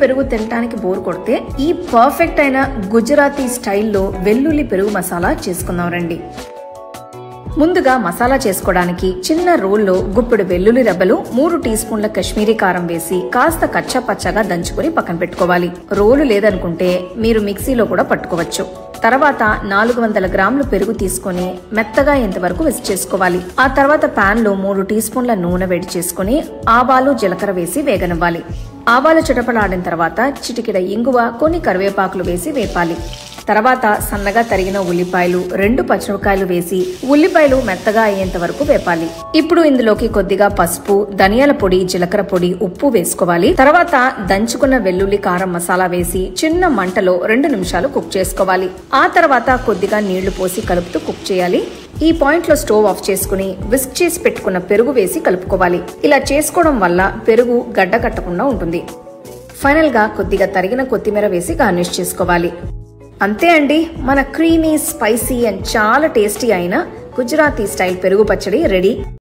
పెరుగు తినడానికి బోర్ కొడితే ఈ పర్ఫెక్ట్ అయిన గుజరాతీ స్టైల్లో వెల్లుల్లి పెరుగు మసాలా చేసుకుందాం రండి. ముందుగా మసాలా చేసుకోవడానికి చిన్న రోల్లో గుప్పెడు వెల్లుల్లి రెబ్బలు, 3 టీ స్పూన్ల కశ్మీరీ కారం వేసి కాస్త కచ్చా పచ్చగా దంచుకుని పక్కన పెట్టుకోవాలి. రోలు లేదనుకుంటే మీరు మిక్సీలో కూడా పట్టుకోవచ్చు. తర్వాత 400 గ్రాములు పెరుగు తీసుకుని మెత్తగా ఎంతవరకు విసి చేసుకోవాలి. ఆ తర్వాత పాన్ లో 3 టీ స్పూన్ల నూనె వేడి చేసుకుని ఆవాలు, జీలకర్ర వేసి వేగనివ్వాలి. ఆవాలు చిటపలాడిన తర్వాత చిటికెడ ఇంగువ, కొన్ని కరివేపాకులు వేసి వేపాలి. తర్వాత సన్నగా తరిగిన ఉల్లిపాయలు, 2 పచ్చిమిరపకాయలు వేసి ఉల్లిపాయలు మెత్తగా అయ్యేంత వరకు వేపాలి. ఇప్పుడు ఇందులోకి కొద్దిగా పసుపు, ధనియాల పొడి, జీలకర్ర పొడి, ఉప్పు వేసుకోవాలి. తర్వాత దంచుకున్న వెల్లుల్లి కారం మసాలా వేసి చిన్న మంటలో 2 నిమిషాలు కుక్ చేసుకోవాలి. ఆ తర్వాత కొద్దిగా నీళ్లు పోసి కలుపుతూ కుక్ చేయాలి. ఈ పాయింట్ లో స్టవ్ ఆఫ్ చేసుకుని విస్క్ చేసి పెట్టుకున్న పెరుగు వేసి కలుపుకోవాలి. ఇలా చేసుకోవడం వల్ల పెరుగు గడ్డ కట్టకుండా ఉంటుంది. ఫైనల్ గా కొద్దిగా తరిగిన కొత్తిమీర వేసి గార్నిష్ చేసుకోవాలి. అంతే అండి, మన క్రీమీ, స్పైసీ అండ్ చాలా టేస్టీ అయిన గుజరాతీ స్టైల్ పెరుగు పచ్చడి రెడీ.